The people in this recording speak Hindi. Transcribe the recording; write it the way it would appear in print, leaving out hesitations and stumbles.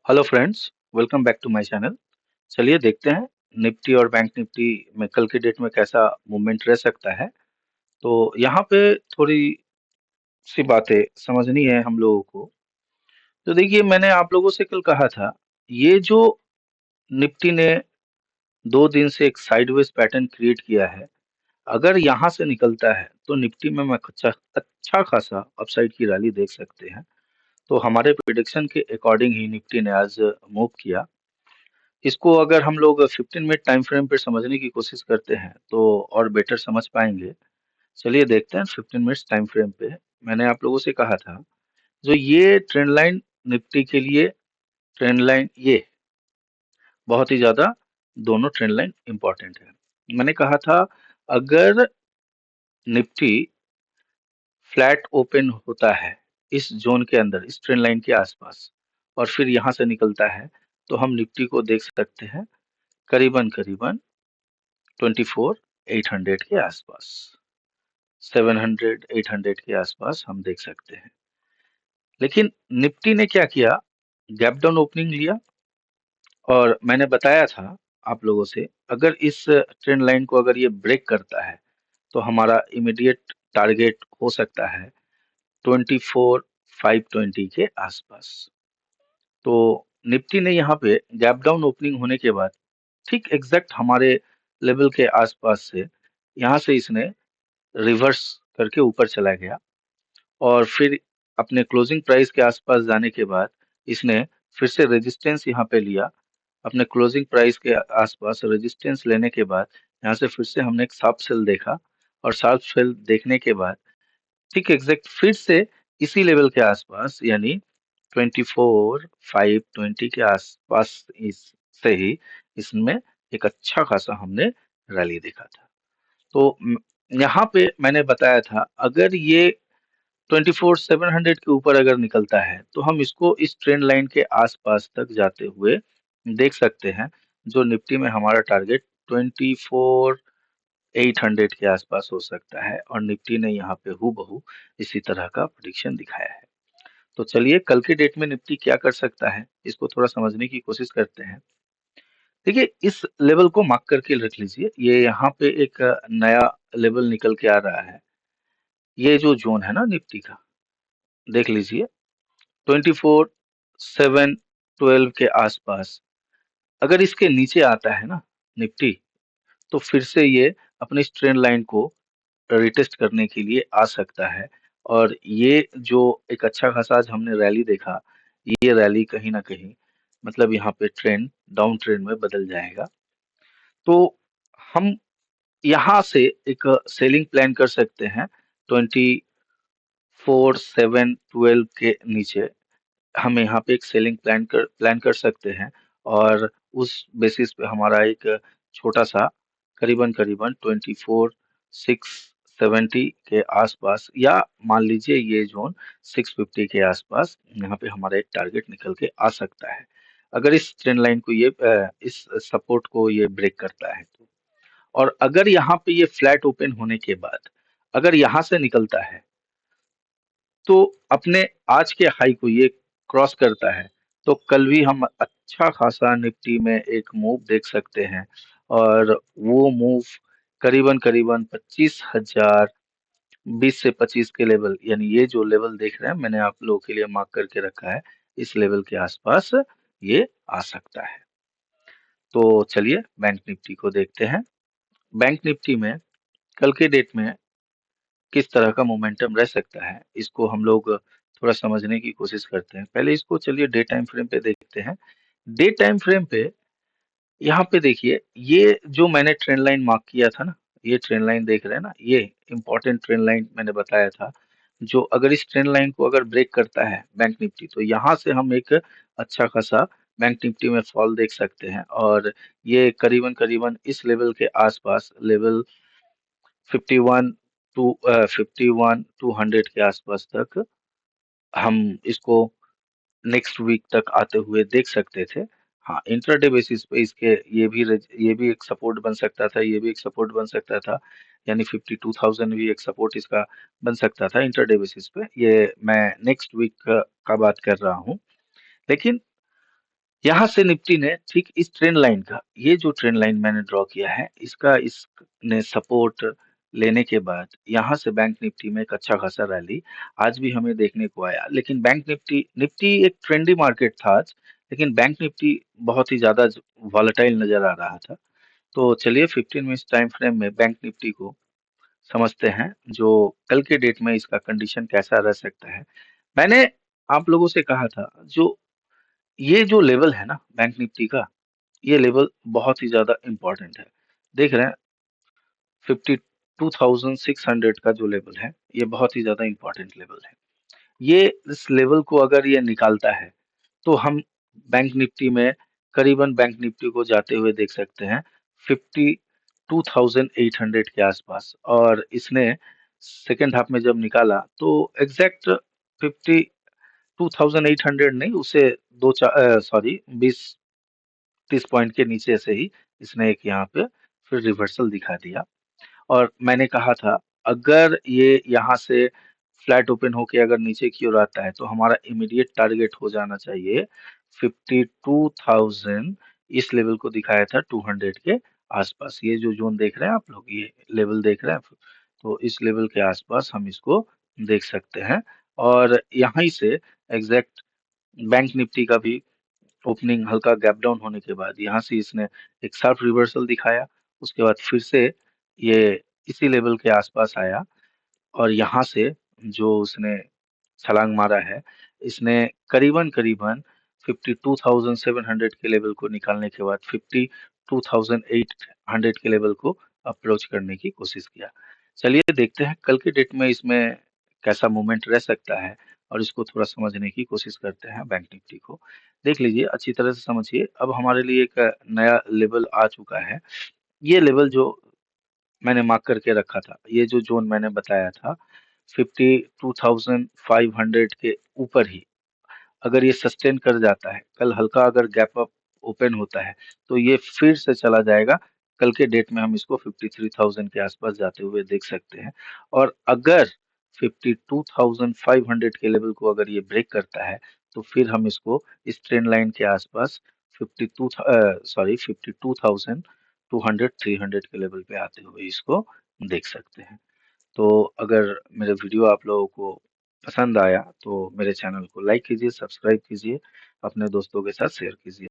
Hello friends, welcome back to my channel. चलिए देखते हैं निफ्टी और बैंक निफ्टी में कल की डेट में कैसा मूवमेंट रह सकता है। तो यहाँ पे थोड़ी सी बातें समझनी है हम लोगों को। तो देखिए, मैंने आप लोगों से कल कहा था, ये जो निफ्टी ने 2 दिन से एक साइडवेज पैटर्न क्रिएट किया है, अगर यहाँ से निकलता है तो निफ्टी में मैं अच्छा अच्छा खासा अपसाइड की रैली देख सकते हैं। तो हमारे प्रिडिक्शन के अकॉर्डिंग ही निफ्टी ने आज मूव किया। इसको अगर हम लोग 15 मिनट टाइम फ्रेम पे समझने की कोशिश करते हैं तो और बेटर समझ पाएंगे। चलिए देखते हैं 15 मिनट्स टाइम फ्रेम पे। मैंने आप लोगों से कहा था, जो ये ट्रेंड लाइन निफ्टी के लिए, ट्रेंड लाइन ये बहुत ही ज्यादा, दोनों ट्रेंड लाइन इंपॉर्टेंट है। मैंने कहा था, अगर निफ्टी फ्लैट ओपन होता है इस जोन के अंदर, इस ट्रेंड लाइन के आसपास, और फिर यहाँ से निकलता है, तो हम निफ्टी को देख सकते हैं करीबन करीबन 24,800 के आसपास, 700 800 के आसपास हम देख सकते हैं। लेकिन निफ्टी ने क्या किया, गैप डाउन ओपनिंग लिया। और मैंने बताया था आप लोगों से, अगर इस ट्रेंड लाइन को अगर ये ब्रेक करता है तो हमारा इमीडिएट टारगेट हो सकता है 24,520 के आसपास। तो निफ्टी ने यहाँ पे गैप डाउन ओपनिंग होने के बाद ठीक एग्जैक्ट हमारे लेवल के आसपास से, यहाँ से इसने रिवर्स करके ऊपर चला गया। और फिर अपने क्लोजिंग प्राइस के आसपास जाने के बाद इसने फिर से रेजिस्टेंस यहाँ पे लिया। अपने क्लोजिंग प्राइस के आसपास रेजिस्टेंस लेने के बाद यहाँ से फिर से हमने एक शार्प सेल देखा। और शार्प सेल देखने के बाद ठीक एग्जैक्ट फिर से इसी लेवल के आसपास, यानी 24,520 के आसपास इस से ही इसमें एक अच्छा खासा हमने रैली देखा था। तो यहाँ पे मैंने बताया था, अगर ये 24,700 के ऊपर अगर निकलता है तो हम इसको इस ट्रेंड लाइन के आसपास तक जाते हुए देख सकते हैं। जो निफ्टी में हमारा टारगेट 24,800 के आसपास हो सकता है, और निफ्टी ने यहाँ पे हूबहू इसी तरह का प्रेडिक्शन दिखाया है। तो चलिए, कल के डेट में निफ्टी क्या कर सकता है, इसको थोड़ा समझने की कोशिश करते हैं। देखिए, इस लेवल को मार्क करके रख लीजिए, ये यहाँ पे एक नया लेवल निकल के आ रहा है। ये जो जोन है ना निफ्टी का, देख लीजिए, 24,712 के आसपास अगर इसके नीचे आता है ना निफ्टी, तो फिर से ये अपनी इस ट्रेंड लाइन को रिटेस्ट करने के लिए आ सकता है। और ये जो एक अच्छा खासा आज हमने रैली देखा, ये रैली कहीं ना कहीं मतलब यहाँ पे ट्रेंड डाउन ट्रेंड में बदल जाएगा। तो हम यहाँ से एक सेलिंग प्लान कर सकते हैं 24,712 के नीचे। हम यहाँ पे एक सेलिंग प्लान कर सकते हैं। और उस बेसिस पे हमारा एक छोटा सा करीबन करीबन 24,670 के आसपास, या मान लीजिए ये जोन 650 के आसपास, यहाँ पे हमारा एक टारगेट निकल के आ सकता है, अगर इस ट्रेंड लाइन को ये इस सपोर्ट को ये ब्रेक करता है तो। और अगर यहाँ पे ये फ्लैट ओपन होने के बाद अगर यहाँ से निकलता है, तो अपने आज के हाई को ये क्रॉस करता है, तो कल भी हम अच्छा खासा निफ्टी में एक मूव देख सकते हैं। और वो मूव करीबन करीबन 25,000, 20 से 25 के लेवल, यानी ये जो लेवल देख रहे हैं मैंने आप लोगों के लिए मार्क करके रखा है, इस लेवल के आसपास ये आ सकता है। तो चलिए बैंक निफ्टी को देखते हैं। बैंक निफ्टी में कल के डेट में किस तरह का मोमेंटम रह सकता है, इसको हम लोग थोड़ा समझने की कोशिश करते हैं। पहले इसको चलिए डे टाइम फ्रेम पे देखते हैं। डे टाइम फ्रेम पे यहाँ पे देखिए, ये जो मैंने ट्रेंड लाइन मार्क किया था ना, ये ट्रेंड लाइन देख रहे हैं ना, ये इंपॉर्टेंट ट्रेंड लाइन मैंने बताया था। जो अगर इस ट्रेंड लाइन को अगर ब्रेक करता है बैंक निफ्टी, तो यहाँ से हम एक अच्छा खासा बैंक निफ्टी में फॉल देख सकते हैं। और ये करीबन करीबन इस लेवल के आसपास, लेवल 51 टू 51,200 के आसपास तक हम इसको नेक्स्ट वीक तक आते हुए देख सकते थे। हाँ, इंट्राडे बेसिस पे इसके ये भी एक सपोर्ट बन सकता था, ये भी एक सपोर्ट बन सकता था, यानी 52,000 भी एक सपोर्ट इसका बन सकता था इंट्राडे बेसिस पे। ये मैं नेक्स्ट वीक का बात कर रहा हूँ। लेकिन यहाँ से निफ्टी ने ठीक इस ट्रेंड लाइन का, ये जो ट्रेंड लाइन मैंने ड्रॉ किया है, इसका इसने सपोर्ट लेने के बाद यहाँ से बैंक निफ्टी में एक अच्छा खासा रैली आज भी हमें देखने को आया। लेकिन बैंक निफ्टी निफ्टी एक ट्रेंडी मार्केट था आज, लेकिन बैंक निफ्टी बहुत ही ज्यादा वॉलेटाइल नजर आ रहा था। तो चलिए 15 मिनट्स टाइम फ्रेम में बैंक निफ्टी को समझते हैं, जो कल के डेट में इसका कंडीशन कैसा रह सकता है। मैंने आप लोगों से कहा था, जो ये जो लेवल है ना बैंक निफ्टी का, ये लेवल बहुत ही ज्यादा इम्पोर्टेंट है। देख रहे हैं 52,600 का जो लेवल है, ये बहुत ही ज्यादा इम्पोर्टेंट लेवल है। ये इस लेवल को अगर ये निकालता है तो हम बैंक निफ्टी में करीबन बैंक निफ्टी को जाते हुए देख सकते हैं 52,800 के आसपास। और इसने सेकेंड हाफ में जब निकाला तो एग्जैक्ट 52,800 नहीं, उसे दो सॉरी 20-30 पॉइंट के नीचे से ही इसने एक यहाँ पे फिर रिवर्सल दिखा दिया। और मैंने कहा था, अगर ये यहाँ से फ्लैट ओपन होके अगर नीचे की ओर आता है तो हमारा इमीडिएट टारगेट हो जाना चाहिए 52,000। इस लेवल को दिखाया था 200 के आसपास। ये जो जोन देख रहे हैं आप लोग, ये लेवल देख रहे हैं, तो इस लेवल के आसपास हम इसको देख सकते हैं। और यहीं से एग्जैक्ट बैंक निफ्टी का भी ओपनिंग हल्का गैप डाउन होने के बाद यहाँ से इसने एक शार्प रिवर्सल दिखाया। उसके बाद फिर से ये इसी लेवल के आसपास आया, और यहाँ से जो उसने छलांग मारा है, इसने करीबन करीबन 52,700 के लेवल को निकालने के बाद 52,800 के लेवल को अप्रोच करने की कोशिश किया। चलिए देखते हैं कल के डेट में इसमें कैसा मूवमेंट रह सकता है, और इसको थोड़ा समझने की कोशिश करते हैं बैंक निफ्टी को। देख लीजिए, अच्छी तरह से समझिए। अब हमारे लिए एक नया लेवल आ चुका है। ये लेवल जो मैंने मार्क करके रखा था, ये जो जोन मैंने बताया था 52,500 के ऊपर ही अगर ये सस्टेन कर जाता है, कल हल्का अगर गैप अप ओपन होता है, तो ये फिर से चला जाएगा। कल के डेट में हम इसको 53,000 के आसपास जाते हुए देख सकते हैं। और अगर 52,500 के लेवल को अगर ये ब्रेक करता है, तो फिर हम इसको इस ट्रेंड लाइन के आसपास 52,200 300 के लेवल पे आते हुए इसको देख सकते हैं। तो अगर मेरे वीडियो आप लोगों को पसंद आया तो मेरे चैनल को लाइक कीजिए, सब्सक्राइब कीजिए, अपने दोस्तों के साथ शेयर कीजिए।